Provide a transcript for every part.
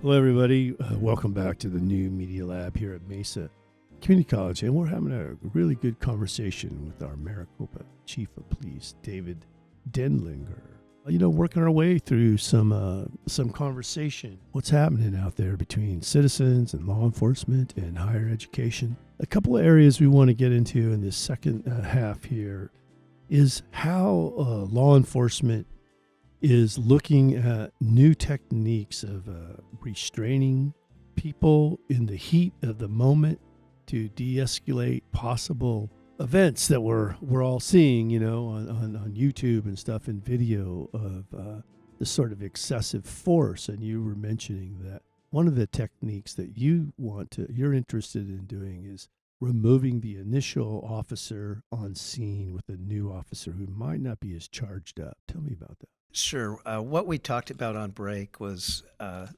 Hello, everybody. Welcome back to the new Media Lab here at Mesa Community College, and we're having a really good conversation with our Maricopa Chief of Police, David Denlinger. Working our way through some conversation. What's happening out there between citizens and law enforcement and higher education? A couple of areas we want to get into in this second half here is how law enforcement is looking at new techniques of restraining people in the heat of the moment to de-escalate possible events that we're all seeing, on YouTube and stuff, and video of this sort of excessive force. And you were mentioning that one of the techniques that you're interested in doing is removing the initial officer on scene with a new officer who might not be as charged up. Tell me about that. Sure. What we talked about on break was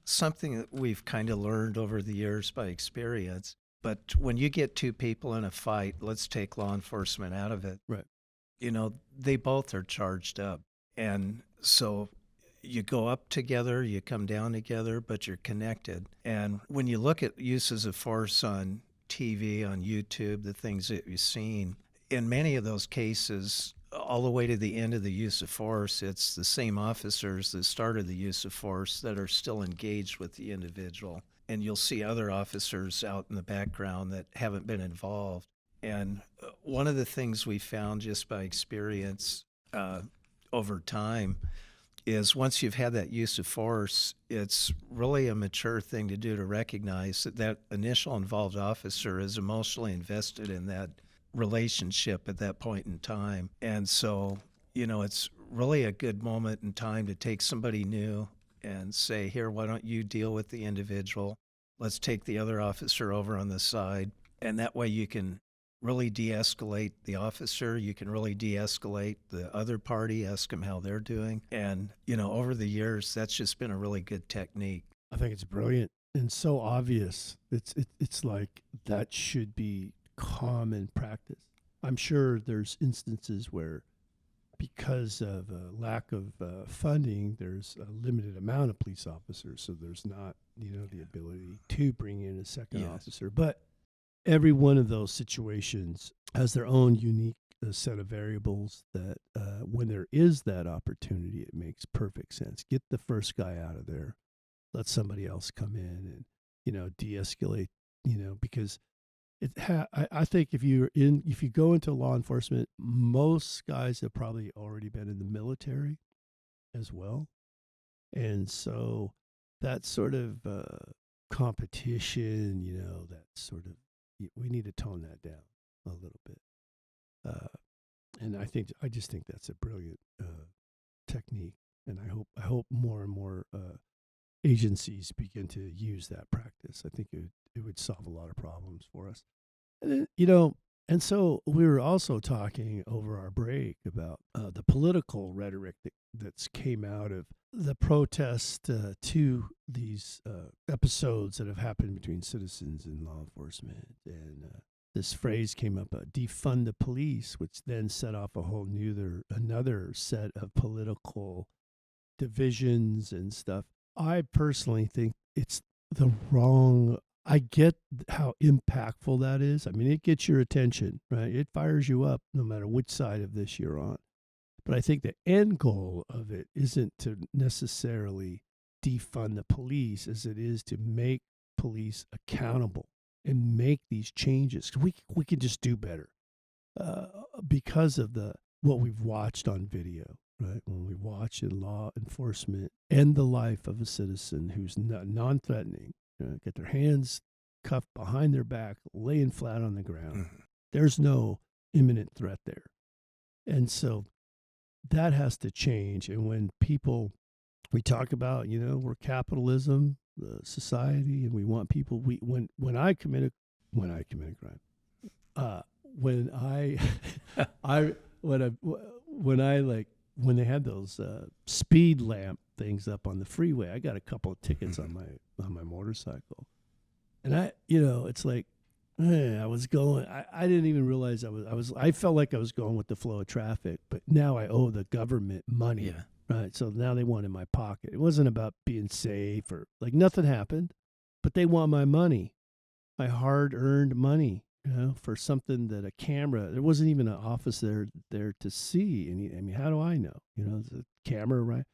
something that we've kind of learned over the years by experience. But when you get two people in a fight, let's take law enforcement out of it. Right. They both are charged up. And so you go up together, you come down together, but you're connected. And when you look at uses of force on TV, on YouTube, the things that you've seen, in many of those cases, all the way to the end of the use of force, it's the same officers that started the use of force that are still engaged with the individual. And you'll see other officers out in the background that haven't been involved. And one of the things we found just by experience over time is once you've had that use of force, it's really a mature thing to do to recognize that initial involved officer is emotionally invested in that relationship at that point in time. And so, it's really a good moment in time to take somebody new and say, here, why don't you deal with the individual? Let's take the other officer over on the side. And that way you can really de-escalate the officer. You can really de-escalate the other party, ask them how they're doing. And, over the years, that's just been a really good technique. I think it's brilliant and so obvious. It's like that should be common practice. I'm sure there's instances where because of a lack of funding, there's a limited amount of police officers, so there's not, the ability to bring in a second officer. But every one of those situations has their own unique set of variables that when there is that opportunity, it makes perfect sense. Get the first guy out of there, let somebody else come in and, de-escalate, because I think if you go into law enforcement, most guys have probably already been in the military as well. And so that sort of competition, that sort of, we need to tone that down a little bit. And I just think that's a brilliant technique. And I hope more and more agencies begin to use that practice. I think it would solve a lot of problems for us. And then, and so we were also talking over our break about the political rhetoric that's came out of the protest to these episodes that have happened between citizens and law enforcement. And this phrase came up, defund the police, which then set off another set of political divisions and stuff. I personally think it's the wrong. I get how impactful that is. I mean, it gets your attention, right? It fires you up no matter which side of this you're on. But I think the end goal of it isn't to necessarily defund the police as it is to make police accountable and make these changes. We can just do better because of what we've watched on video. Right, when we watch in law enforcement end the life of a citizen who's non-threatening, get their hands cuffed behind their back, laying flat on the ground. Mm-hmm. There's no imminent threat there. And so that has to change. And when we talk about, we're capitalism, society, and we want people, when I commit a crime, when they had those speed lamp things up on the freeway, I got a couple of tickets on my motorcycle, and it's like, I was going. I didn't even realize I felt like I was going with the flow of traffic, but now I owe the government money Right. So now they want in my pocket. It wasn't about being safe or like nothing happened, but they want my money, my hard earned money, for something that a camera, there wasn't even an office there to see. And I mean, how do I know? The camera, right?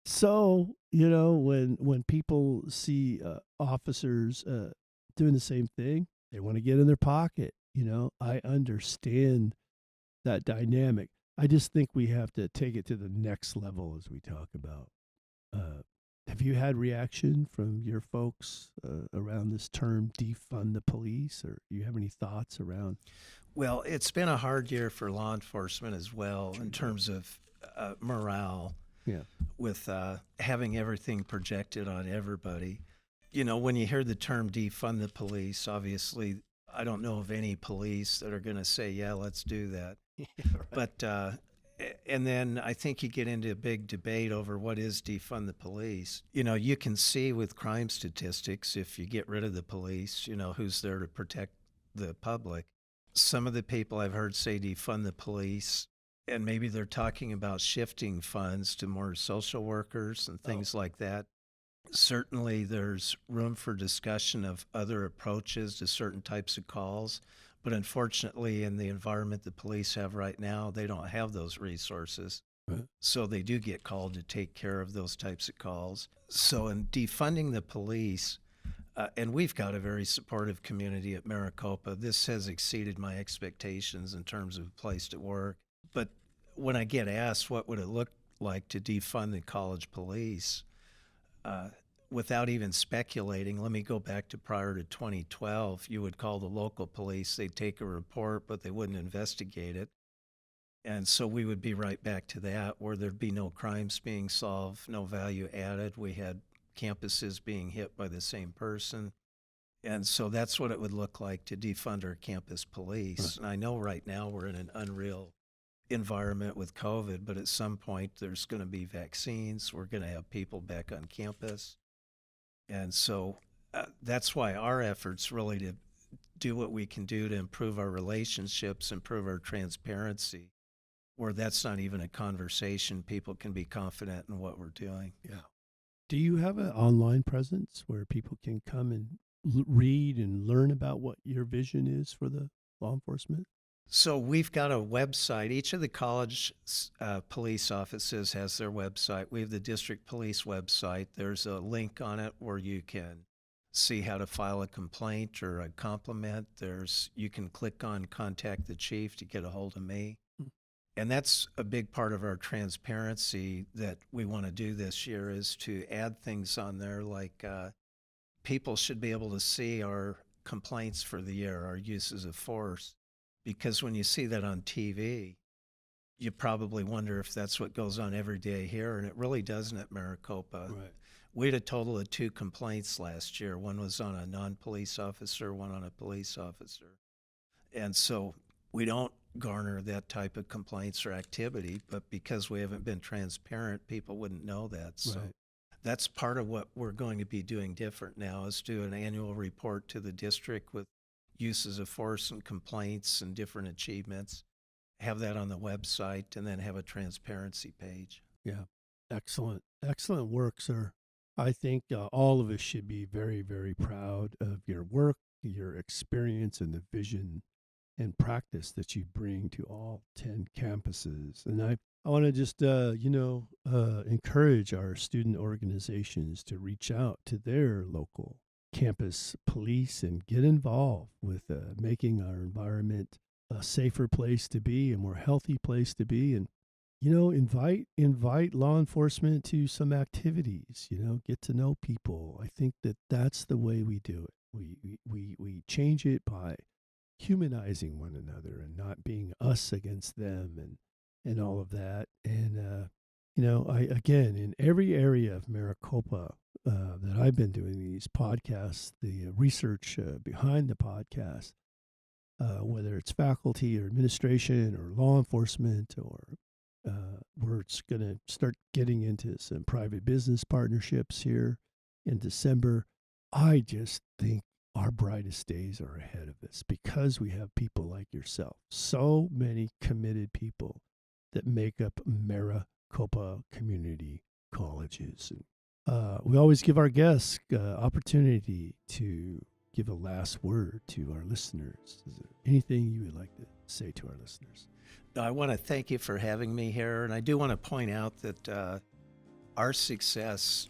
So, when people see officers doing the same thing, they want to get in their pocket. I understand that dynamic. I just think we have to take it to the next level as we talk about. Uh, have you had reaction from your folks around this term defund the police, or you have any thoughts around? Well, it's been a hard year for law enforcement as well in terms of morale Yeah. with having everything projected on everybody. When you hear the term defund the police, obviously, I don't know of any police that are going to say, yeah, let's do that. Yeah, right. But, and then I think you get into a big debate over what is defund the police. You can see with crime statistics, if you get rid of the police, who's there to protect the public. Some of the people I've heard say defund the police, and maybe they're talking about shifting funds to more social workers and things like that. Certainly, there's room for discussion of other approaches to certain types of calls. But unfortunately, in the environment the police have right now, they don't have those resources. Right. So they do get called to take care of those types of calls. So in defunding the police, and we've got a very supportive community at Maricopa, this has exceeded my expectations in terms of a place to work. But when I get asked what would it look like to defund the college police, without even speculating, let me go back to prior to 2012. You would call the local police, they'd take a report, but they wouldn't investigate it. And so we would be right back to that, where there'd be no crimes being solved, no value added. We had campuses being hit by the same person. And so that's what it would look like to defund our campus police. Right. And I know right now we're in an unreal environment with COVID, but at some point there's going to be vaccines. We're going to have people back on campus. And so that's why our efforts really to do what we can do to improve our relationships, improve our transparency, where that's not even a conversation. People can be confident in what we're doing. Yeah. Do you have an online presence where people can come and read and learn about what your vision is for the law enforcement? So we've got a website. Each of the college police offices has their website. We have the district police website. There's a link on it where you can see how to file a complaint or a compliment. You can click on contact the chief to get a hold of me. And that's a big part of our transparency that we want to do this year, is to add things on there like people should be able to see our complaints for the year, our uses of force. Because when you see that on TV, you probably wonder if that's what goes on every day here, and it really doesn't at Maricopa. Right. We had a total of 2 complaints last year. One was on a non-police officer, one on a police officer. And so we don't garner that type of complaints or activity, but because we haven't been transparent, people wouldn't know that. So Right. that's part of what we're going to be doing different now, is do an annual report to the district with uses of force and complaints and different achievements, have that on the website, and then have a transparency page. Yeah. Excellent. Excellent work, sir. I think all of us should be very, very proud of your work, your experience, and the vision and practice that you bring to all 10 campuses. And I want to just, encourage our student organizations to reach out to their local campus police and get involved with making our environment a safer place to be, a more healthy place to be, and invite law enforcement to some activities. Get to know people. I think that's the way we do it. We change it by humanizing one another and not being us against them and all of that. And in every area of Maricopa that I've been doing these podcasts, the research behind the podcast, whether it's faculty or administration or law enforcement, or we're going to start getting into some private business partnerships here in December. I just think our brightest days are ahead of us because we have people like yourself, so many committed people that make up Maricopa. Maricopa community colleges. And we always give our guests opportunity to give a last word to our listeners. Is there anything you would like to say to our listeners? I want to thank you for having me here, and I do want to point out that our success,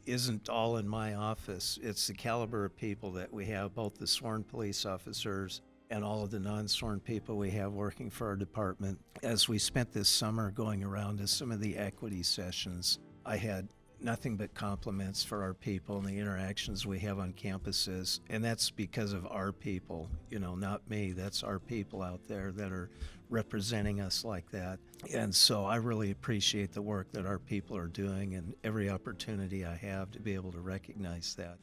isn't all in my office. It's the caliber of people that we have, both the sworn police officers and all of the non-sworn people we have working for our department. As we spent this summer going around to some of the equity sessions, I had nothing but compliments for our people and the interactions we have on campuses. And that's because of our people, not me. That's our people out there that are representing us like that. And so I really appreciate the work that our people are doing and every opportunity I have to be able to recognize that.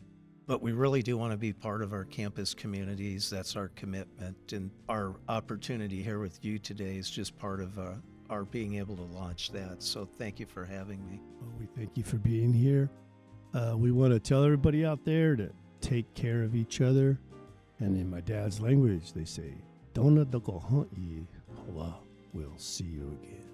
But we really do want to be part of our campus communities. That's our commitment. And our opportunity here with you today is just part of our being able to launch that. So thank you for having me. Well, we thank you for being here. We want to tell everybody out there to take care of each other. And in my dad's language, they say, Dona doko hunt ye, hawa, we'll see you again.